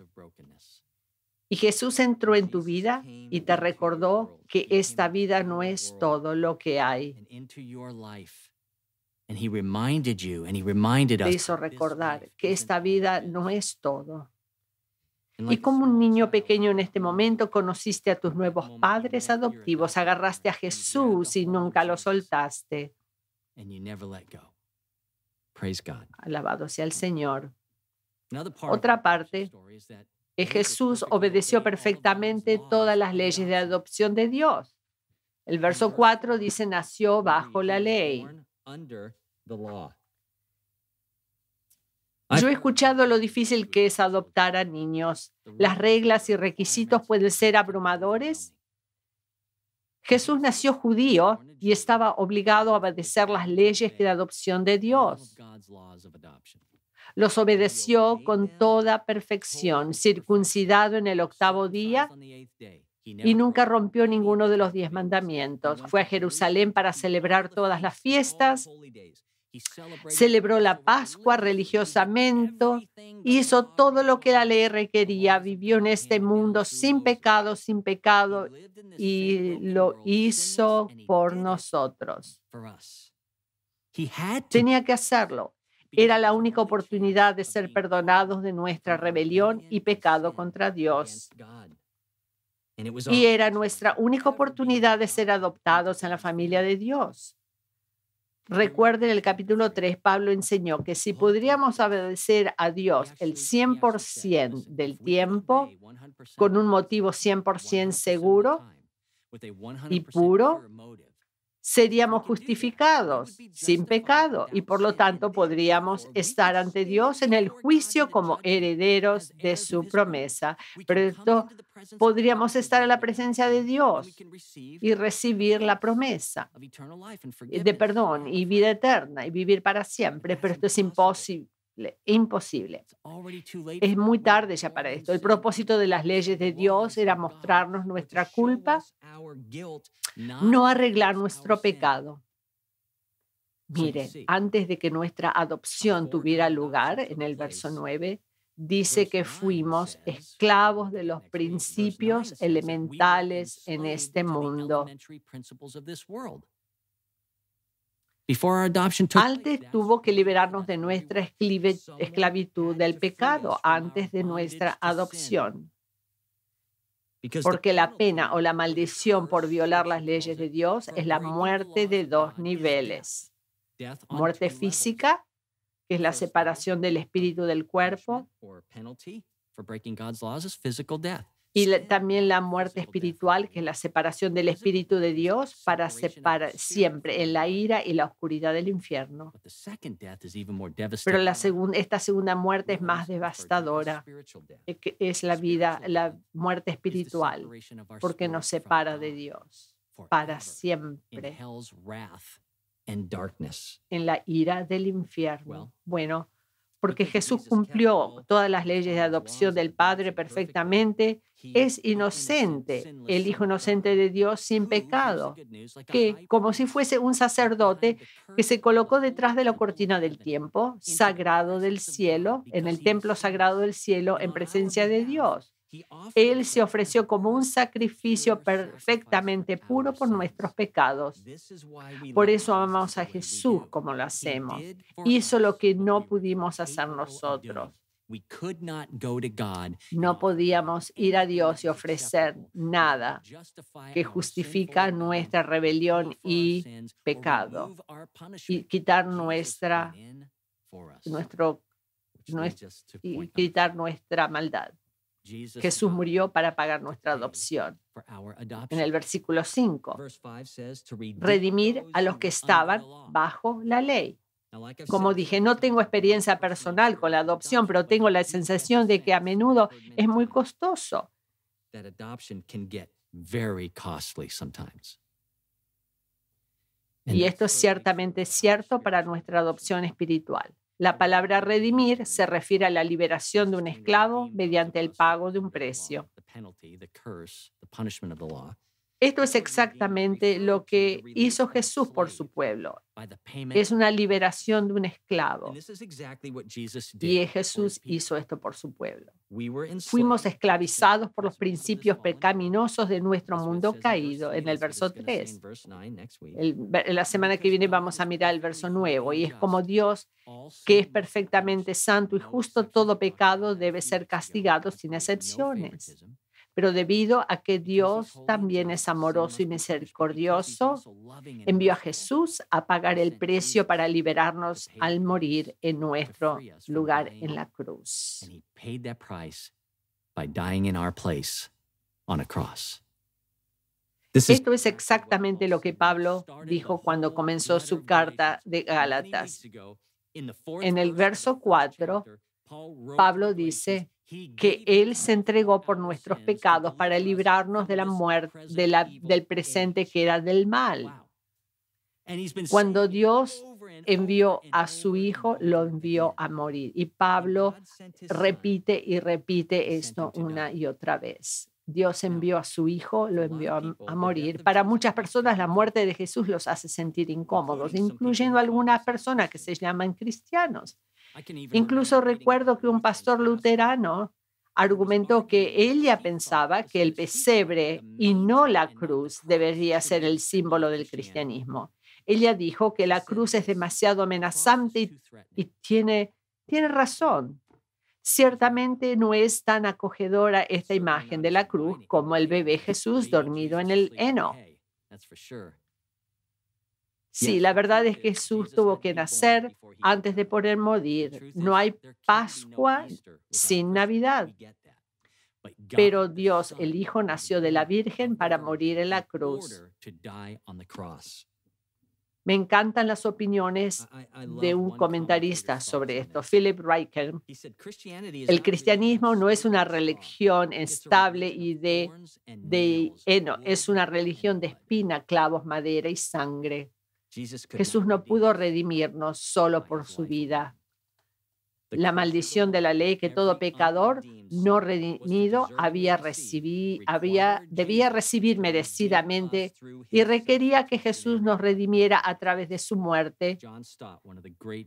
Y Jesús entró en tu vida y te recordó que esta vida no es todo lo que hay. Te hizo recordar que esta vida no es todo. Y como un niño pequeño en este momento conociste a tus nuevos padres adoptivos, agarraste a Jesús y nunca lo soltaste. Alabado sea el Señor. Otra parte es Jesús obedeció perfectamente todas las leyes de adopción de Dios. El verso 4 dice, nació bajo la ley. Yo he escuchado lo difícil que es adoptar a niños. Las reglas y requisitos pueden ser abrumadores. Jesús nació judío y estaba obligado a obedecer las leyes de adopción de Dios. Los obedeció con toda perfección, circuncidado en el 8º día y nunca rompió ninguno de los 10 mandamientos. Fue a Jerusalén para celebrar todas las fiestas. Celebró la Pascua religiosamente, hizo todo lo que la ley requería, vivió en este mundo sin pecado y lo hizo por nosotros. Tenía que hacerlo. Era la única oportunidad de ser perdonados de nuestra rebelión y pecado contra Dios. Y era nuestra única oportunidad de ser adoptados en la familia de Dios. Recuerden, en el capítulo 3, Pablo enseñó que si podríamos obedecer a Dios el 100% del tiempo, con un motivo 100% seguro y puro, seríamos justificados sin pecado y por lo tanto podríamos estar ante Dios en el juicio como herederos de su promesa. Pero esto podríamos estar en la presencia de Dios y recibir la promesa de perdón y vida eterna y vivir para siempre, pero esto es imposible. Es muy tarde ya para esto. El propósito de las leyes de Dios era mostrarnos nuestra culpa, no arreglar nuestro pecado. Mire, antes de que nuestra adopción tuviera lugar, en el verso 9, dice que fuimos esclavos de los principios elementales en este mundo. Antes tuvo que liberarnos de nuestra esclavitud del pecado, antes de nuestra adopción. Porque la pena o la maldición por violar las leyes de Dios es la muerte de 2 niveles. Muerte física, que es la separación del espíritu del cuerpo, y también la muerte espiritual, que es la separación del espíritu de Dios para separar siempre en la ira y la oscuridad del infierno. Pero esta segunda muerte es más devastadora, que es la muerte espiritual, porque nos separa de Dios para siempre en la ira del infierno. Bueno, porque Jesús cumplió todas las leyes de adopción del Padre perfectamente, es inocente, el Hijo inocente de Dios sin pecado, que como si fuese un sacerdote que se colocó detrás de la cortina del tiempo sagrado del cielo, en el templo sagrado del cielo, en presencia de Dios. Él se ofreció como un sacrificio perfectamente puro por nuestros pecados. Por eso amamos a Jesús como lo hacemos. Hizo lo que no pudimos hacer nosotros. No podíamos ir a Dios y ofrecer nada que justifica nuestra rebelión y pecado y quitar nuestra maldad. Jesús murió para pagar nuestra adopción. En el versículo 5, redimir a los que estaban bajo la ley. Como dije, no tengo experiencia personal con la adopción, pero tengo la sensación de que a menudo es muy costoso. Y esto es ciertamente cierto para nuestra adopción espiritual. La palabra redimir se refiere a la liberación de un esclavo mediante el pago de un precio. Esto es exactamente lo que hizo Jesús por su pueblo. Es una liberación de un esclavo. Y Jesús hizo esto por su pueblo. Fuimos esclavizados por los principios pecaminosos de nuestro mundo caído, en el verso 3. La semana que viene vamos a mirar el verso 9. Y es como Dios, que es perfectamente santo y justo, todo pecado debe ser castigado sin excepciones. Pero debido a que Dios también es amoroso y misericordioso, envió a Jesús a pagar el precio para liberarnos al morir en nuestro lugar en la cruz. Esto es exactamente lo que Pablo dijo cuando comenzó su carta de Gálatas. En el verso 4, Pablo dice que Él se entregó por nuestros pecados para librarnos de la muerte, del presente que era del mal. Cuando Dios envió a su Hijo, lo envió a morir. Y Pablo repite y repite esto una y otra vez. Dios envió a su Hijo, lo envió a morir. Para muchas personas la muerte de Jesús los hace sentir incómodos, incluyendo algunas personas que se llaman cristianos. Incluso recuerdo que un pastor luterano argumentó que ella pensaba que el pesebre y no la cruz debería ser el símbolo del cristianismo. Ella dijo que la cruz es demasiado amenazante y tiene razón. Ciertamente no es tan acogedora esta imagen de la cruz como el bebé Jesús dormido en el heno. Sí, la verdad es que Jesús tuvo que nacer antes de poder morir. No hay Pascua sin Navidad. Pero Dios, el Hijo, nació de la Virgen para morir en la cruz. Me encantan las opiniones de un comentarista sobre esto, Philip Ryken. El cristianismo no es una religión estable y de heno, es una religión de espina, clavos, madera y sangre. Jesús no pudo redimirnos solo por su vida. La maldición de la ley que todo pecador no redimido debía recibir merecidamente y requería que Jesús nos redimiera a través de su muerte,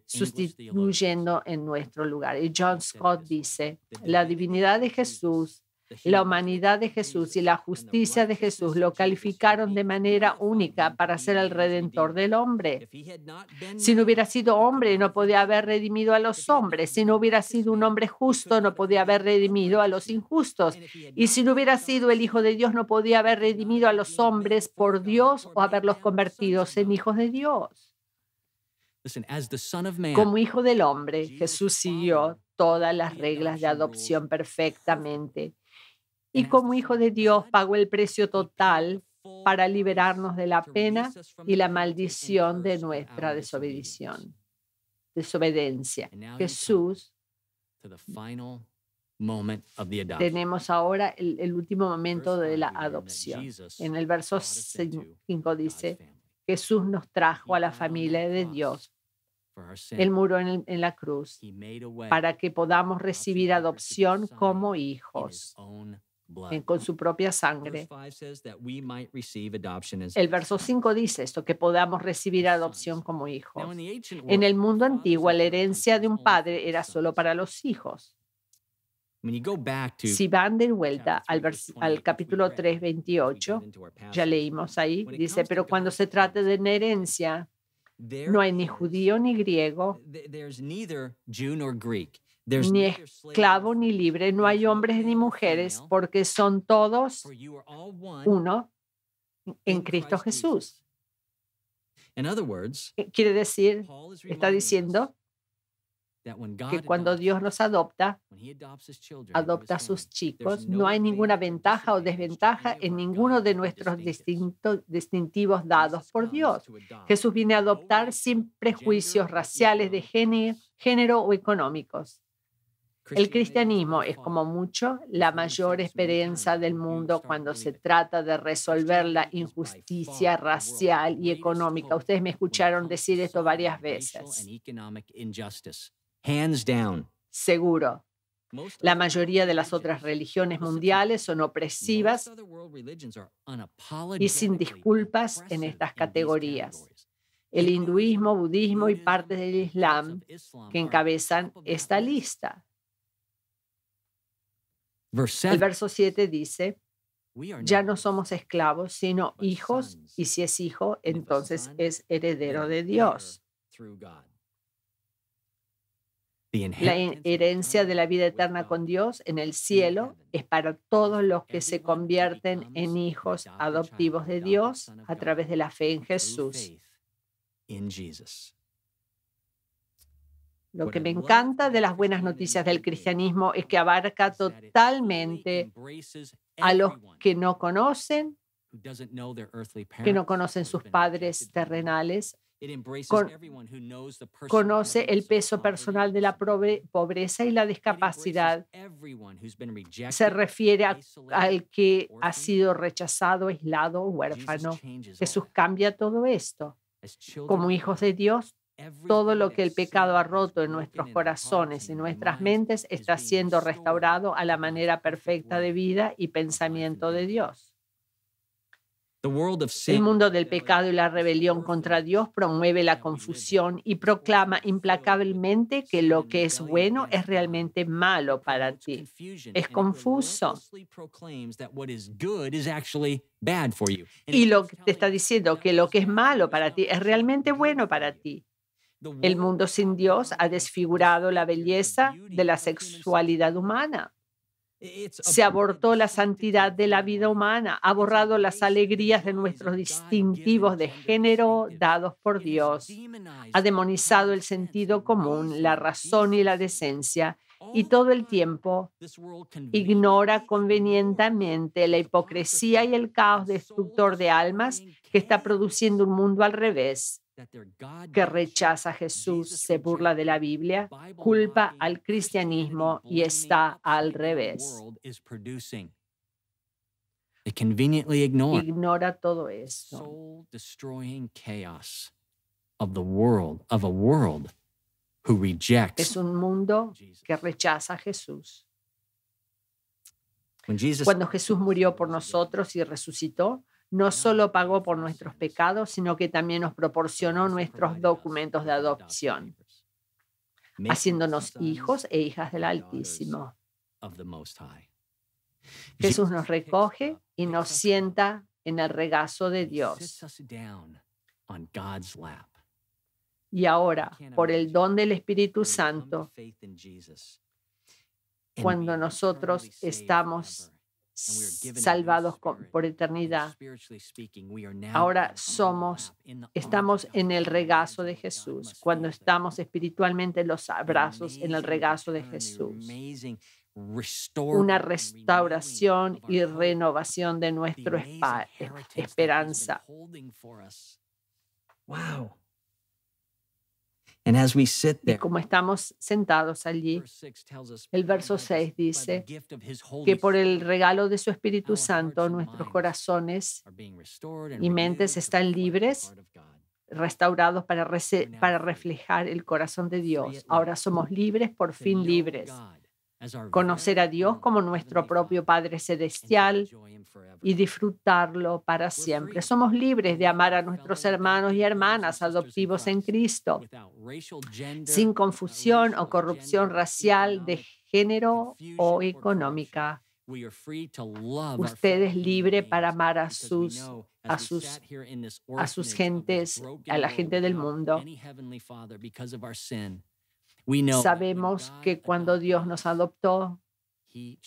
sustituyendo en nuestro lugar. Y John Stott dice, la divinidad de Jesús, la humanidad de Jesús y la justicia de Jesús lo calificaron de manera única para ser el redentor del hombre. Si no hubiera sido hombre, no podía haber redimido a los hombres. Si no hubiera sido un hombre justo, no podía haber redimido a los injustos. Y si no hubiera sido el Hijo de Dios, no podía haber redimido a los hombres por Dios o haberlos convertidos en hijos de Dios. Como Hijo del Hombre, Jesús siguió todas las reglas de adopción perfectamente. Y como Hijo de Dios pagó el precio total para liberarnos de la pena y la maldición de nuestra desobediencia. Jesús, tenemos ahora el último momento de la adopción. En el verso 5 dice, Jesús nos trajo a la familia de Dios Él murió en la cruz para que podamos recibir adopción como hijos con su propia sangre. El verso 5 dice esto, que podamos recibir adopción como hijos. En el mundo antiguo, la herencia de un padre era solo para los hijos. Si van de vuelta al capítulo 3, 28, ya leímos ahí, dice, pero cuando se trata de una herencia, no hay ni judío ni griego, ni esclavo ni libre, no hay hombres ni mujeres, porque son todos uno en Cristo Jesús. Quiere decir, está diciendo que cuando Dios nos adopta a sus chicos, no hay ninguna ventaja o desventaja en ninguno de nuestros distintivos dados por Dios. Jesús viene a adoptar sin prejuicios raciales, de género o económicos. El cristianismo es como mucho la mayor esperanza del mundo cuando se trata de resolver la injusticia racial y económica. Ustedes me escucharon decir esto varias veces. Hands down. Seguro. La mayoría de las otras religiones mundiales son opresivas y sin disculpas en estas categorías. El hinduismo, budismo y partes del Islam que encabezan esta lista. El verso 7 dice, ya no somos esclavos, sino hijos, y si es hijo, entonces es heredero de Dios. La herencia de la vida eterna con Dios en el cielo es para todos los que se convierten en hijos adoptivos de Dios a través de la fe en Jesús. Lo que me encanta de las buenas noticias del cristianismo es que abarca totalmente a los que no conocen sus padres terrenales. Conoce el peso personal de la pobreza y la discapacidad. Se refiere al que ha sido rechazado, aislado o huérfano. Jesús cambia todo esto. Como hijos de Dios, todo lo que el pecado ha roto en nuestros corazones y nuestras mentes está siendo restaurado a la manera perfecta de vida y pensamiento de Dios. El mundo del pecado y la rebelión contra Dios promueve la confusión y proclama implacablemente que lo que es bueno es realmente malo para ti. Es confuso. Y lo que te está diciendo que lo que es malo para ti es realmente bueno para ti. El mundo sin Dios ha desfigurado la belleza de la sexualidad humana. Se abortó la santidad de la vida humana, ha borrado las alegrías de nuestros distintivos de género dados por Dios, ha demonizado el sentido común, la razón y la decencia, y todo el tiempo ignora convenientemente la hipocresía y el caos destructor de almas que está produciendo un mundo al revés, que rechaza a Jesús, se burla de la Biblia, culpa al cristianismo y está al revés. Ignora todo esto. Es un mundo que rechaza a Jesús. Cuando Jesús murió por nosotros y resucitó, no solo pagó por nuestros pecados, sino que también nos proporcionó nuestros documentos de adopción, haciéndonos hijos e hijas del Altísimo. Jesús nos recoge y nos sienta en el regazo de Dios. Y ahora, por el don del Espíritu Santo, cuando nosotros estamos salvados por eternidad, ahora estamos en el regazo de Jesús, cuando estamos espiritualmente en los brazos, en el regazo de Jesús. Una restauración y renovación de nuestra esperanza. Wow. And as we sit Y there, como estamos sentados allí, el verso 6 dice que por el regalo de su Espíritu Santo nuestros corazones y mentes están libres restaurados para reflejar el corazón de Dios. Ahora somos libres, por fin libres. Conocer a Dios como nuestro propio Padre Celestial y disfrutarlo para siempre. Somos libres de amar a nuestros hermanos y hermanas adoptivos en Cristo, sin confusión o corrupción racial, de género o económica. Usted es libre para amar a sus gentes, a la gente del mundo. Sabemos que cuando Dios nos adoptó,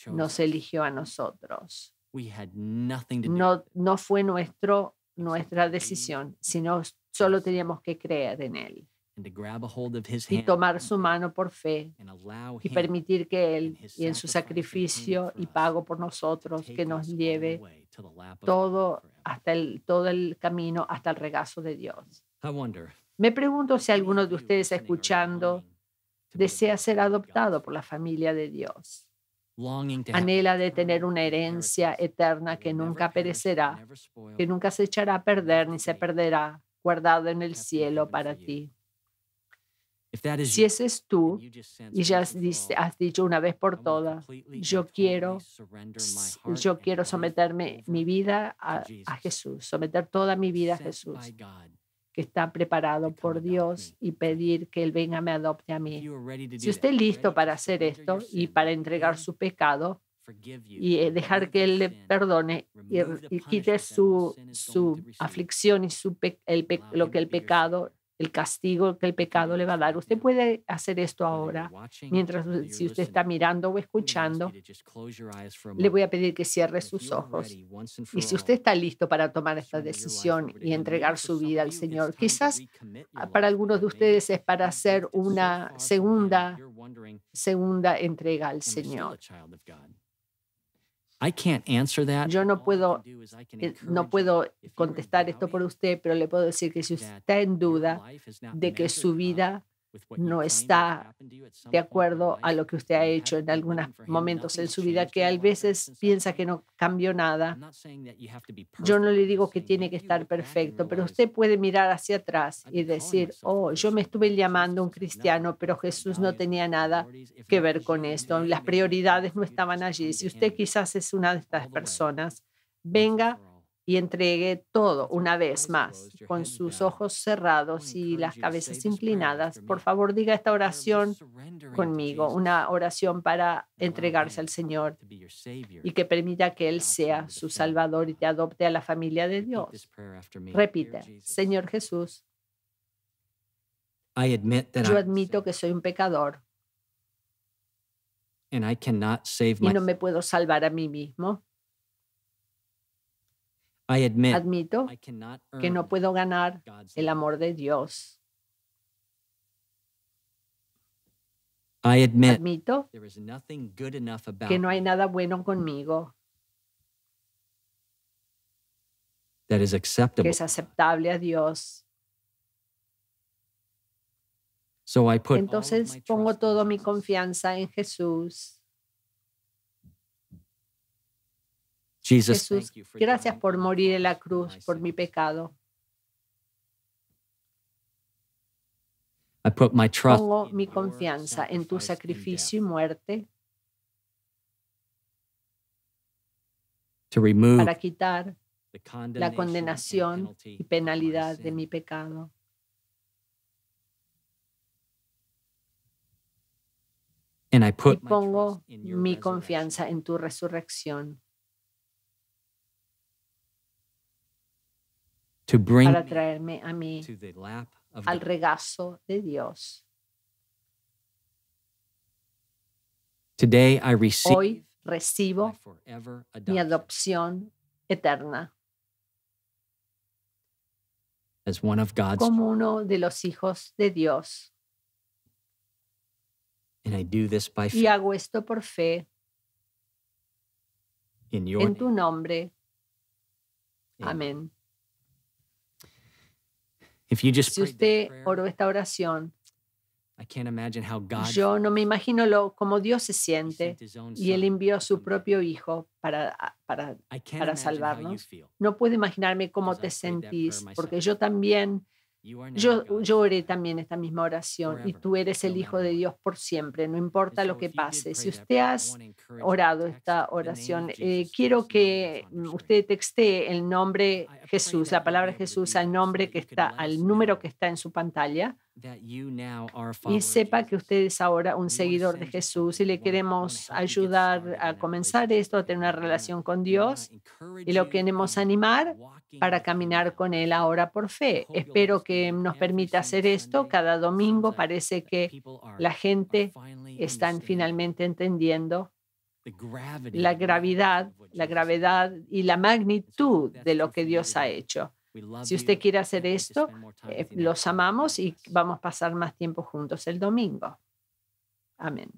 nos eligió a nosotros. No fue nuestra decisión, sino solo teníamos que creer en Él y tomar su mano por fe y permitir que Él, y en su sacrificio y pago por nosotros, que nos lleve todo el camino hasta el regazo de Dios. Me pregunto si alguno de ustedes escuchando desea ser adoptado por la familia de Dios. Anhela de tener una herencia eterna que nunca perecerá, que nunca se echará a perder ni se perderá, guardado en el cielo para ti. Si ese es tú y ya has dicho una vez por todas, yo quiero someterme mi vida a Jesús, someter toda mi vida a Jesús, que está preparado por Dios, y pedir que Él venga, me adopte a mí. Si usted es listo para hacer esto y para entregar su pecado y dejar que Él le perdone y quite su aflicción y el castigo que el pecado le va a dar, usted puede hacer esto ahora. Si usted está mirando o escuchando, le voy a pedir que cierre sus ojos. Y si usted está listo para tomar esta decisión y entregar su vida al Señor, quizás para algunos de ustedes es para hacer una segunda entrega al Señor. Yo no puedo contestar esto por usted, pero le puedo decir que si usted está en duda de que su vida no está de acuerdo a lo que usted ha hecho en algunos momentos en su vida, que a veces piensa que no cambió nada, yo no le digo que tiene que estar perfecto, pero usted puede mirar hacia atrás y decir, yo me estuve llamando un cristiano, pero Jesús no tenía nada que ver con esto, las prioridades no estaban allí. Si usted quizás es una de estas personas, venga y entregue todo una vez más, con sus ojos cerrados y las cabezas inclinadas. Por favor, diga esta oración conmigo, una oración para entregarse al Señor y que permita que Él sea su Salvador y te adopte a la familia de Dios. Repite, Señor Jesús, yo admito que soy un pecador y no me puedo salvar a mí mismo. Admito que no puedo ganar el amor de Dios. Admito que no hay nada bueno conmigo que es aceptable a Dios. Entonces pongo toda mi confianza en Jesús. Jesús, gracias por morir en la cruz por mi pecado. Pongo mi confianza en tu sacrificio y muerte para quitar la condenación y penalidad de mi pecado. Y pongo mi confianza en tu resurrección para traerme a mí al regazo de Dios. Hoy recibo mi adopción eterna como uno de los hijos de Dios. Y hago esto por fe en tu nombre. Amén. Si usted oró esta oración, yo no me imagino cómo Dios se siente, y Él envió a su propio Hijo para salvarnos. No puedo imaginarme cómo te sentís, porque yo también Yo oré también esta misma oración y tú eres el Hijo de Dios por siempre, no importa lo que pase. Si usted has orado esta oración, quiero que usted textee el nombre Jesús, la palabra Jesús al nombre que está, al número que está en su pantalla y sepa que usted es ahora un seguidor de Jesús y le queremos ayudar a comenzar esto, a tener una relación con Dios y lo queremos animar para caminar con Él ahora por fe. Espero que nos permita hacer esto cada domingo. Parece que la gente está finalmente entendiendo la gravedad y la magnitud de lo que Dios ha hecho. Si usted quiere hacer esto, los amamos y vamos a pasar más tiempo juntos el domingo. Amén.